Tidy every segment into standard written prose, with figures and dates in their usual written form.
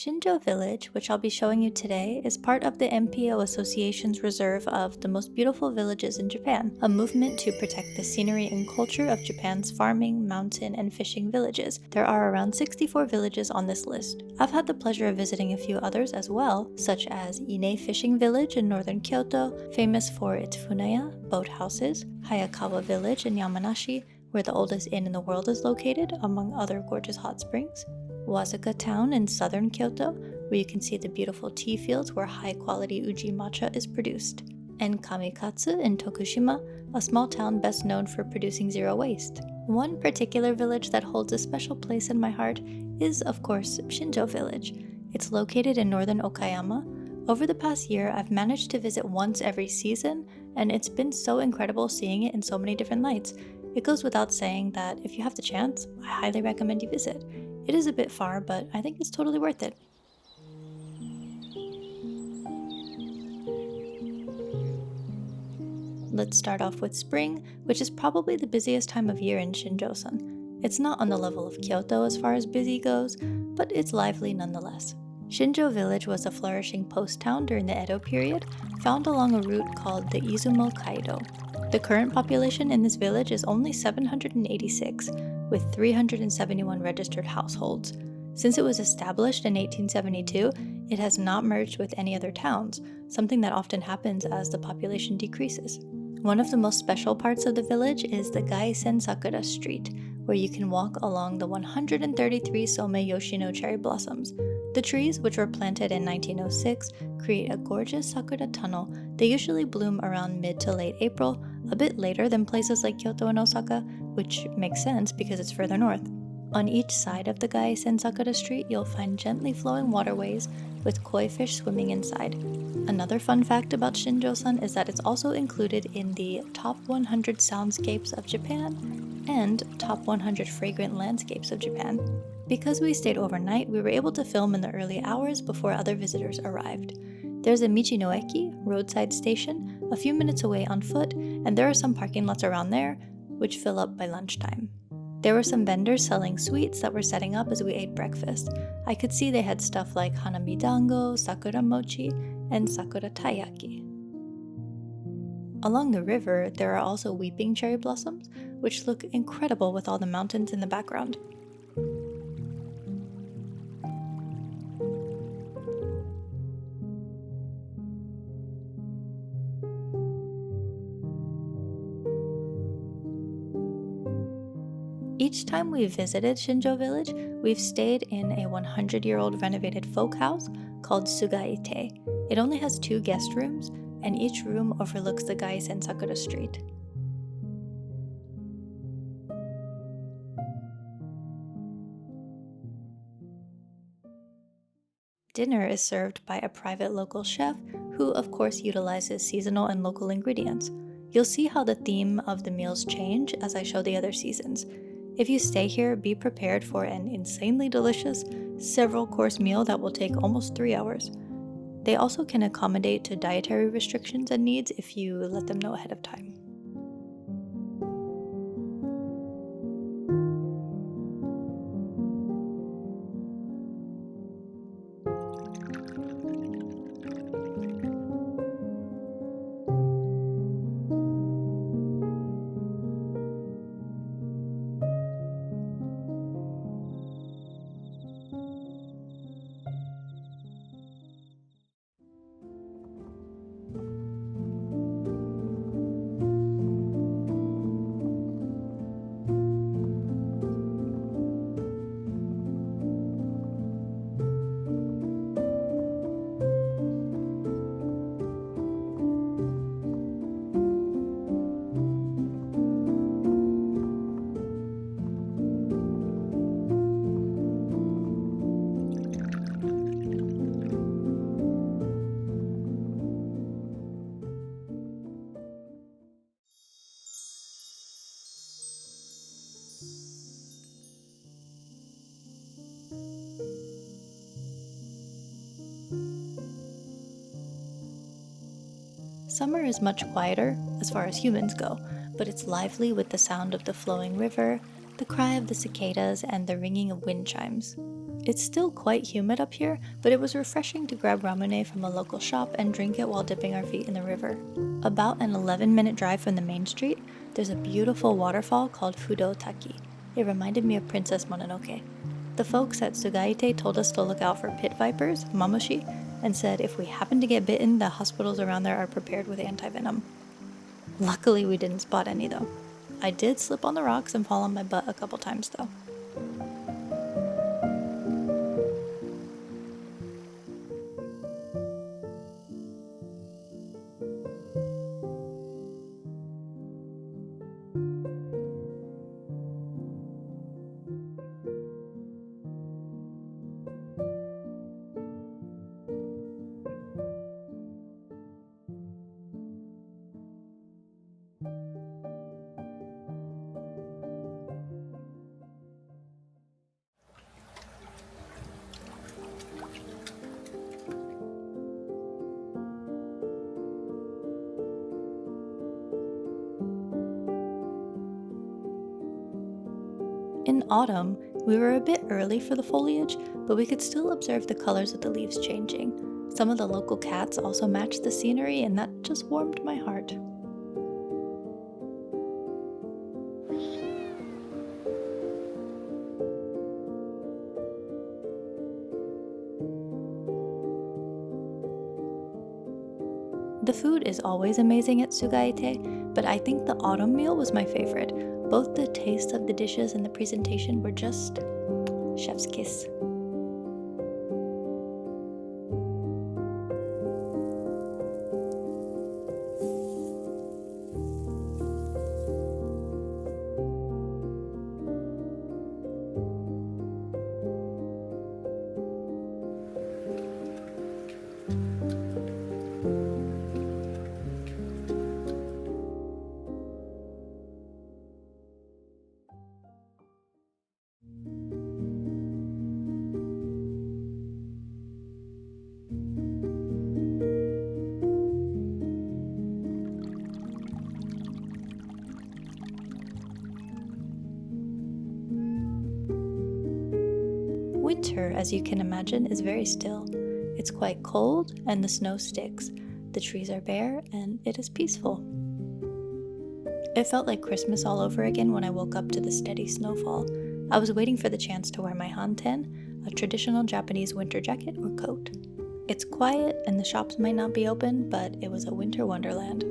Shinjo Village, which I'll be showing you today, is part of the MPO Association's reserve of the most beautiful villages in Japan, a movement to protect the scenery and culture of Japan's farming, mountain, and fishing villages. There are around 64 villages on this list. I've had the pleasure of visiting a few others as well, such as Ine Fishing Village in northern Kyoto, famous for its funaya, boat houses, Hayakawa Village in Yamanashi, where the oldest inn in the world is located, among other gorgeous hot springs, Wazuka Town in southern Kyoto, where you can see the beautiful tea fields where high-quality uji matcha is produced, and Kamikatsu in Tokushima, a small town best known for producing zero waste. One particular village that holds a special place in my heart is, of course, Shinjo Village. It's located in northern Okayama. Over the past year, I've managed to visit once every season, and it's been so incredible seeing it in so many different lights. It goes without saying that if you have the chance, I highly recommend you visit. It is a bit far, but I think it's totally worth it. Let's start off with spring, which is probably the busiest time of year in Shinjo-san. It's not on the level of Kyoto as far as busy goes, but it's lively nonetheless. Shinjo Village was a flourishing post town during the Edo period, found along a route called the Izumo Kaido. The current population in this village is only 786, with 371 registered households. Since it was established in 1872, it has not merged with any other towns, something that often happens as the population decreases. One of the most special parts of the village is the Gaisen Sakura Street, where you can walk along the 133 Some Yoshino cherry blossoms. The trees, which were planted in 1906, create a gorgeous sakura tunnel. They usually bloom around mid to late April, a bit later than places like Kyoto and Osaka, which makes sense because it's further north. On each side of the Gaisen Sakura Street, you'll find gently flowing waterways with koi fish swimming inside. Another fun fact about Shinjo-san is that it's also included in the Top 100 Soundscapes of Japan and Top 100 Fragrant Landscapes of Japan. Because we stayed overnight, we were able to film in the early hours before other visitors arrived. There's a Michinoeki, roadside station, a few minutes away on foot, and there are some parking lots around there, which fill up by lunchtime. There were some vendors selling sweets that were setting up as we ate breakfast. I could see they had stuff like hanami dango, sakura mochi, and sakura taiyaki. Along the river, there are also weeping cherry blossoms, which look incredible with all the mountains in the background. Each time we've visited Shinjo Village, we've stayed in a 100-year-old renovated folk house called Sugaitei. It only has 2 guest rooms, and each room overlooks the Gaisen Sakura Street. Dinner is served by a private local chef who, of course, utilizes seasonal and local ingredients. You'll see how the theme of the meals change as I show the other seasons. If you stay here, be prepared for an insanely delicious, several-course meal that will take almost 3 hours. They also can accommodate to dietary restrictions and needs if you let them know ahead of time. Summer is much quieter, as far as humans go, but it's lively with the sound of the flowing river, the cry of the cicadas, and the ringing of wind chimes. It's still quite humid up here, but it was refreshing to grab ramune from a local shop and drink it while dipping our feet in the river. About an 11-minute drive from the main street, there's a beautiful waterfall called Fudo Taki. It reminded me of Princess Mononoke. The folks at Sugaitei told us to look out for pit vipers, mamushi, and said if we happen to get bitten, the hospitals around there are prepared with antivenom. Luckily, we didn't spot any though. I did slip on the rocks and fall on my butt a couple times though. In autumn, we were a bit early for the foliage, but we could still observe the colors of the leaves changing. Some of the local cats also matched the scenery, and that just warmed my heart. The food is always amazing at Sugaitei, but I think the autumn meal was my favorite. Both the taste of the dishes and the presentation were just chef's kiss. Winter, as you can imagine, is very still. It's quite cold and the snow sticks. The trees are bare and it is peaceful. It felt like Christmas all over again when I woke up to the steady snowfall. I was waiting for the chance to wear my hanten, a traditional Japanese winter jacket or coat. It's quiet and the shops might not be open, but it was a winter wonderland.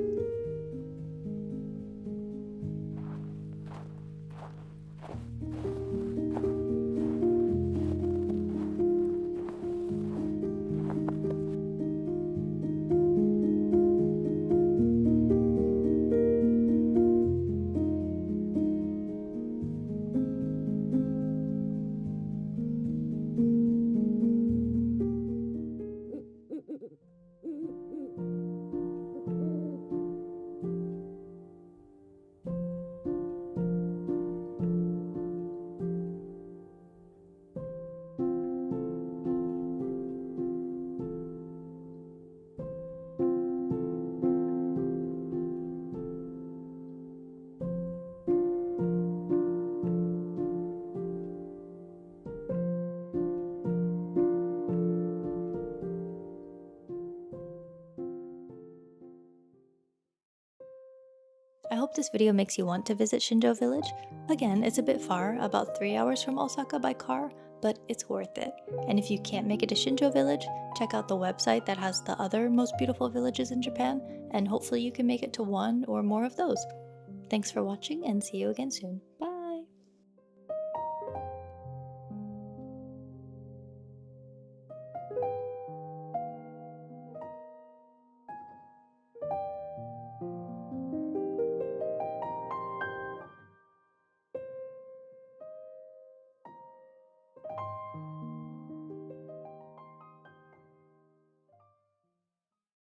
I hope this video makes you want to visit Shinjo Village. Again, it's a bit far, about 3 hours from Osaka by car, but it's worth it. And if you can't make it to Shinjo Village, check out the website that has the other most beautiful villages in Japan, and hopefully you can make it to one or more of those. Thanks for watching and see you again soon.